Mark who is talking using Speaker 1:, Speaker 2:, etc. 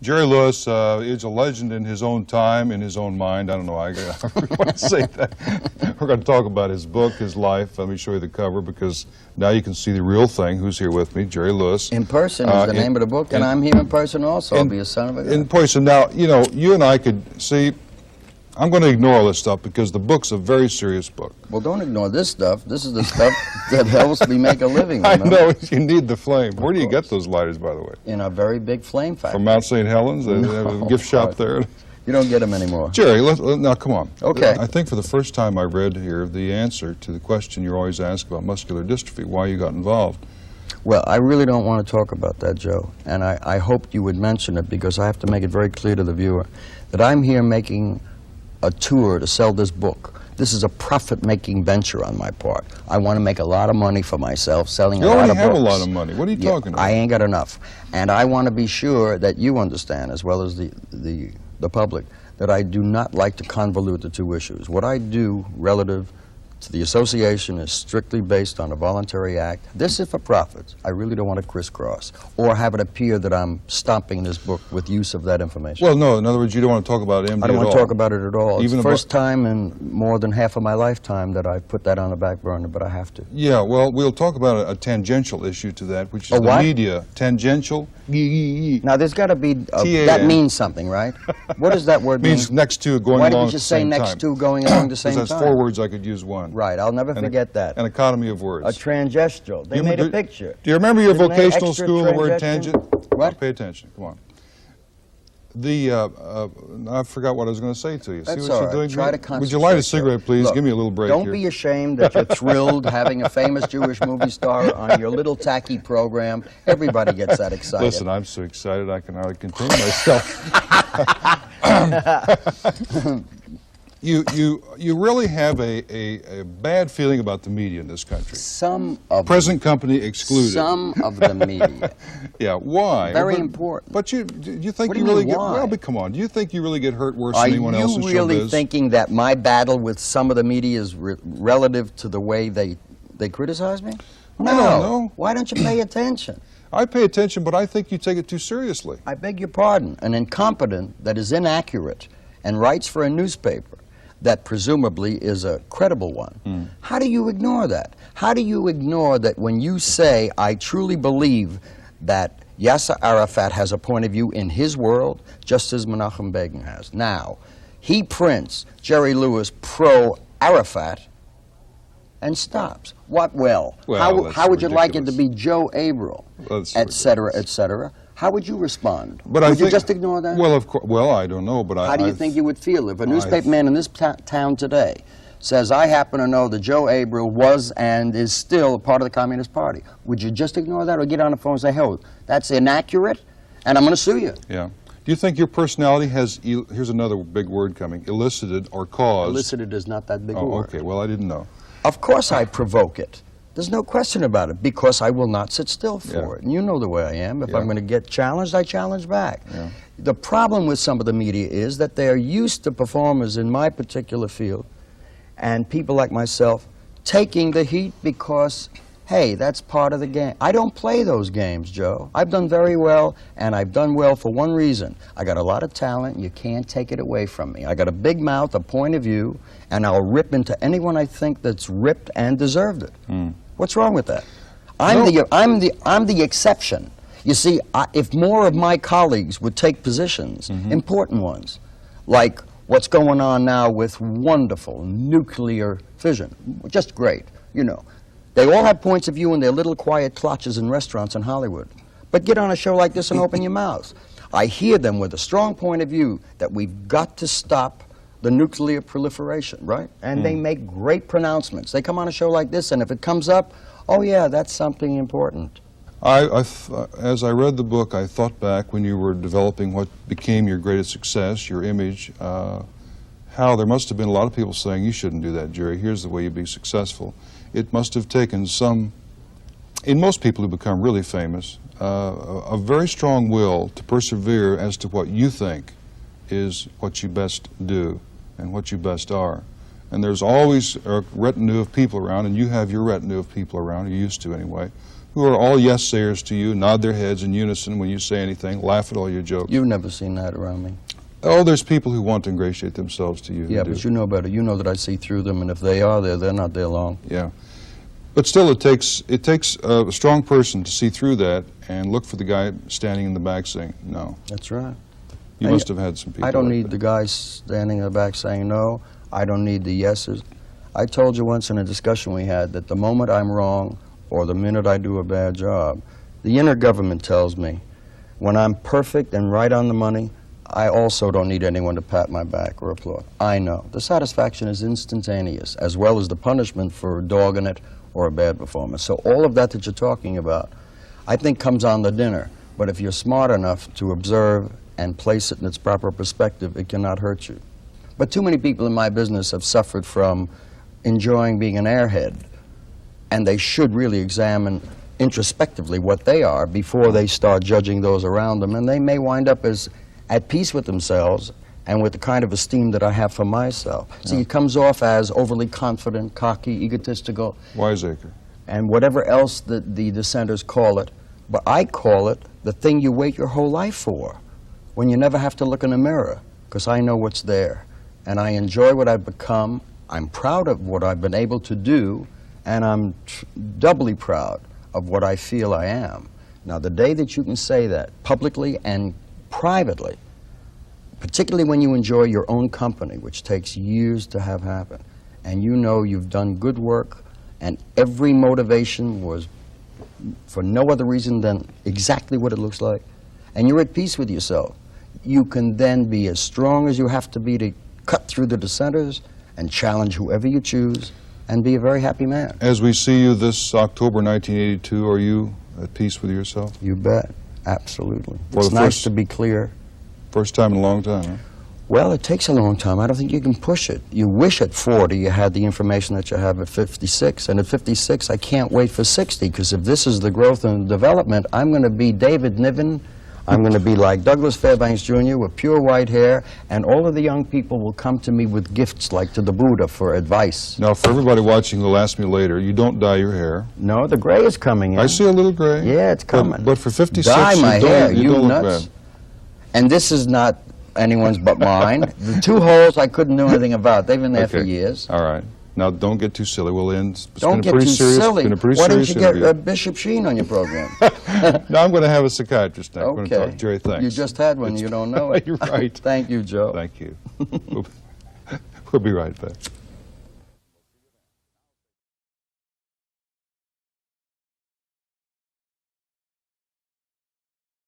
Speaker 1: Jerry Lewis is a legend in his own time, in his own mind. I don't know. I want to say that. We're going to talk about his book, his life. Let me show you the cover because now you can see the real thing. Who's here with me? Jerry Lewis.
Speaker 2: In person is the name of the book, and I'm here in person also. I'll be a son of a gun.
Speaker 1: In person. Now, you know, you and I could see. I'm going to ignore all this stuff because the book's a very serious book.
Speaker 2: Well, don't ignore this stuff. This is the stuff that helps me make a living.
Speaker 1: I know, you need the flame. Where do you get those lighters, by the way?
Speaker 2: In a very big flame factory.
Speaker 1: From Mount St. Helens? They have a gift shop there?
Speaker 2: You don't get them anymore.
Speaker 1: Jerry, now come on.
Speaker 2: Okay.
Speaker 1: I think for the first time I read here the answer to the question you're always asked about muscular dystrophy, why you got involved.
Speaker 2: Well, I really don't want to talk about that, Joe, and I hoped you would mention it because I have to make it very clear to the viewer that I'm here making a tour to sell this book. This is a profit-making venture on my part. I want to make a lot of money for myself selling a lot of books.
Speaker 1: You already have a lot of money. What are you talking about?
Speaker 2: I ain't got enough. And I want to be sure that you understand, as well as the public, that I do not like to convolute the two issues. What I do relative to the association is strictly based on a voluntary act. This is for profits. I really don't want to crisscross or have it appear that I'm stomping this book with use of that information.
Speaker 1: Well, no, in other words, you don't want to talk about MD at all.
Speaker 2: I don't want to talk about it at all. It's
Speaker 1: Even
Speaker 2: the first time in more than half of my lifetime that I've put that on the back burner, but I have to.
Speaker 1: Yeah, well, we'll talk about a tangential issue to that, which is the media. Tangential.
Speaker 2: Now, there's got to be, that means something, right? What does that word mean?
Speaker 1: Means next to, going
Speaker 2: Why
Speaker 1: along
Speaker 2: did you
Speaker 1: at the
Speaker 2: say
Speaker 1: same
Speaker 2: next
Speaker 1: time.
Speaker 2: to, going along the same time?
Speaker 1: Because that's 4 words, I could use one.
Speaker 2: Right, I'll never forget that.
Speaker 1: An economy of words.
Speaker 2: A trangestual. They made a picture.
Speaker 1: Do you remember your
Speaker 2: Didn't they
Speaker 1: vocational
Speaker 2: extra
Speaker 1: school, the word
Speaker 2: trangestion?
Speaker 1: tangent?
Speaker 2: What?
Speaker 1: Pay attention, come on. I forgot what I was going to say to you.
Speaker 2: That's
Speaker 1: See what
Speaker 2: all
Speaker 1: you're
Speaker 2: right.
Speaker 1: doing?
Speaker 2: Try to concentrate.
Speaker 1: Would you light a cigarette, please?
Speaker 2: Look,
Speaker 1: give me a little break
Speaker 2: don't
Speaker 1: here.
Speaker 2: be ashamed that you're thrilled having a famous Jewish movie star on your little tacky program. Everybody gets that excited.
Speaker 1: Listen, I'm so excited I can hardly contain myself. You really have a bad feeling about the media in this country.
Speaker 2: Some of
Speaker 1: Present company excluded.
Speaker 2: Some of the media.
Speaker 1: Yeah, why?
Speaker 2: Very important.
Speaker 1: But you think
Speaker 2: What
Speaker 1: you
Speaker 2: do you
Speaker 1: really
Speaker 2: mean,
Speaker 1: get?
Speaker 2: why?
Speaker 1: Well, but come on. Do you think you really get hurt worse than anyone else in showbiz?
Speaker 2: Are you really thinking that my battle with some of the media is relative to the way they criticize me? No.
Speaker 1: I don't know.
Speaker 2: Why don't you pay attention?
Speaker 1: I pay attention, but I think you take it too seriously.
Speaker 2: I beg your pardon. An incompetent that is inaccurate and writes for a newspaper that presumably is a credible one. How do you ignore that? How do you ignore that when you say, I truly believe that Yasser Arafat has a point of view in his world, just as Menachem Begin has. Now, he prints Jerry Lewis pro-Arafat and stops. What
Speaker 1: Well,
Speaker 2: how would you like it to
Speaker 1: ridiculous.
Speaker 2: be Joe Abril, et cetera, et cetera? How would you respond?
Speaker 1: But
Speaker 2: would you just ignore that?
Speaker 1: Well, of course. Well, I don't know, but
Speaker 2: How do you think you would feel if a newspaper man in this town today says, I happen to know that Joe Abril was and is still a part of the Communist Party? Would you just ignore that or get on the phone and say, hey, that's inaccurate, and I'm going to sue you?
Speaker 1: Yeah. Do you think your personality has, here's another big word coming, elicited or caused?
Speaker 2: Elicited is not that big a
Speaker 1: Oh,
Speaker 2: word.
Speaker 1: okay. Well, I didn't know.
Speaker 2: Of course I provoke it. There's no question about it, because I will not sit still for it. And you know the way I am. If I'm going to get challenged, I challenge back.
Speaker 1: Yeah.
Speaker 2: The problem with some of the media is that they're used to performers in my particular field and people like myself taking the heat because, hey, that's part of the game. I don't play those games, Joe. I've done very well, and I've done well for one reason. I got a lot of talent, and you can't take it away from me. I got a big mouth, a point of view, and I'll rip into anyone I think that's ripped and deserved it. What's wrong with that? I'm the exception. You see, if more of my colleagues would take positions, important ones, like what's going on now with wonderful nuclear fission, just great, you know. They all have points of view in their little quiet clutches in restaurants in Hollywood. But get on a show like this and open your mouth. I hear them with a strong point of view that we've got to stop the nuclear proliferation, right? And they make great pronouncements. They come on a show like this, and if it comes up, oh yeah, that's something important.
Speaker 1: As I read the book, I thought back when you were developing what became your greatest success, your image, how there must have been a lot of people saying, you shouldn't do that, Jerry. Here's the way you be successful. It must have taken some, in most people who become really famous, a very strong will to persevere as to what you think is what you best do and what you best are. And there's always a retinue of people around, and you have your retinue of people around, you used to anyway, who are all yes-sayers to you, nod their heads in unison when you say anything, laugh at all your jokes.
Speaker 2: You've never seen that around me.
Speaker 1: Oh, there's people who want to ingratiate themselves to you.
Speaker 2: Yeah,
Speaker 1: who
Speaker 2: but
Speaker 1: do.
Speaker 2: you know better. You know that I see through them, and if they are there, they're not there long.
Speaker 1: Yeah. But still, it takes a strong person to see through that and look for the guy standing in the back saying, no.
Speaker 2: That's right.
Speaker 1: You
Speaker 2: And
Speaker 1: must have had some people
Speaker 2: I don't
Speaker 1: like
Speaker 2: need
Speaker 1: that.
Speaker 2: the guys standing in the back saying no. I don't need the yeses. I told you once in a discussion we had that the moment I'm wrong or the minute I do a bad job, the inner government tells me when I'm perfect and right on the money, I also don't need anyone to pat my back or applaud. I know. The satisfaction is instantaneous, as well as the punishment for dogging it or a bad performance. So all of that you're talking about, I think comes on the dinner. But if you're smart enough to observe and place it in its proper perspective, it cannot hurt you. But too many people in my business have suffered from enjoying being an airhead, and they should really examine introspectively what they are before they start judging those around them, and they may wind up as at peace with themselves and with the kind of esteem that I have for myself.
Speaker 1: Yeah.
Speaker 2: See, it comes off as overly confident, cocky, egotistical,
Speaker 1: Wiseacre.
Speaker 2: and whatever else the dissenters call it, but I call it the thing you wait your whole life for, when you never have to look in a mirror, because I know what's there, and I enjoy what I've become. I'm proud of what I've been able to do, and I'm doubly proud of what I feel I am. Now, the day that you can say that publicly and privately, particularly when you enjoy your own company, which takes years to have happen, and you know you've done good work, and every motivation was for no other reason than exactly what it looks like, and you're at peace with yourself, you can then be as strong as you have to be to cut through the dissenters and challenge whoever you choose and be a very happy man.
Speaker 1: As we see you this October 1982, are you at peace with yourself?
Speaker 2: You bet. Absolutely.
Speaker 1: For
Speaker 2: It's
Speaker 1: the
Speaker 2: nice
Speaker 1: first-
Speaker 2: to be clear.
Speaker 1: First time in a long time, huh?
Speaker 2: Well, it takes a long time. I don't think you can push it. You wish at 40 you had the information that you have at 56. And at 56, I can't wait for 60, because if this is the growth and development, I'm going to be David Niven. I'm going to be like Douglas Fairbanks Jr. with pure white hair, and all of the young people will come to me with gifts like to the Buddha for advice.
Speaker 1: Now, for everybody watching who'll ask me later, you don't dye your hair.
Speaker 2: No, the gray is coming in.
Speaker 1: I see a little gray.
Speaker 2: Yeah, it's coming.
Speaker 1: But for 56,
Speaker 2: Dye my
Speaker 1: you
Speaker 2: hair,
Speaker 1: don't, you
Speaker 2: you
Speaker 1: don't look
Speaker 2: nuts.
Speaker 1: bad.
Speaker 2: And this is not anyone's but mine. The 2 holes I couldn't do anything about. They've been there for
Speaker 1: Okay.
Speaker 2: years.
Speaker 1: All right. Now, don't get too silly. We'll end. It's
Speaker 2: Don't
Speaker 1: been
Speaker 2: get
Speaker 1: a pretty
Speaker 2: too
Speaker 1: serious,
Speaker 2: silly.
Speaker 1: Been a pretty
Speaker 2: Why didn't
Speaker 1: serious
Speaker 2: you get
Speaker 1: interview.
Speaker 2: Bishop Sheen on your program?
Speaker 1: Now I'm going to have a psychiatrist next. I'm going to
Speaker 2: Okay.
Speaker 1: talk. Jerry, thanks.
Speaker 2: You just had one. You don't know it.
Speaker 1: You're right.
Speaker 2: Thank you, Joe.
Speaker 1: Thank you. We'll be right back.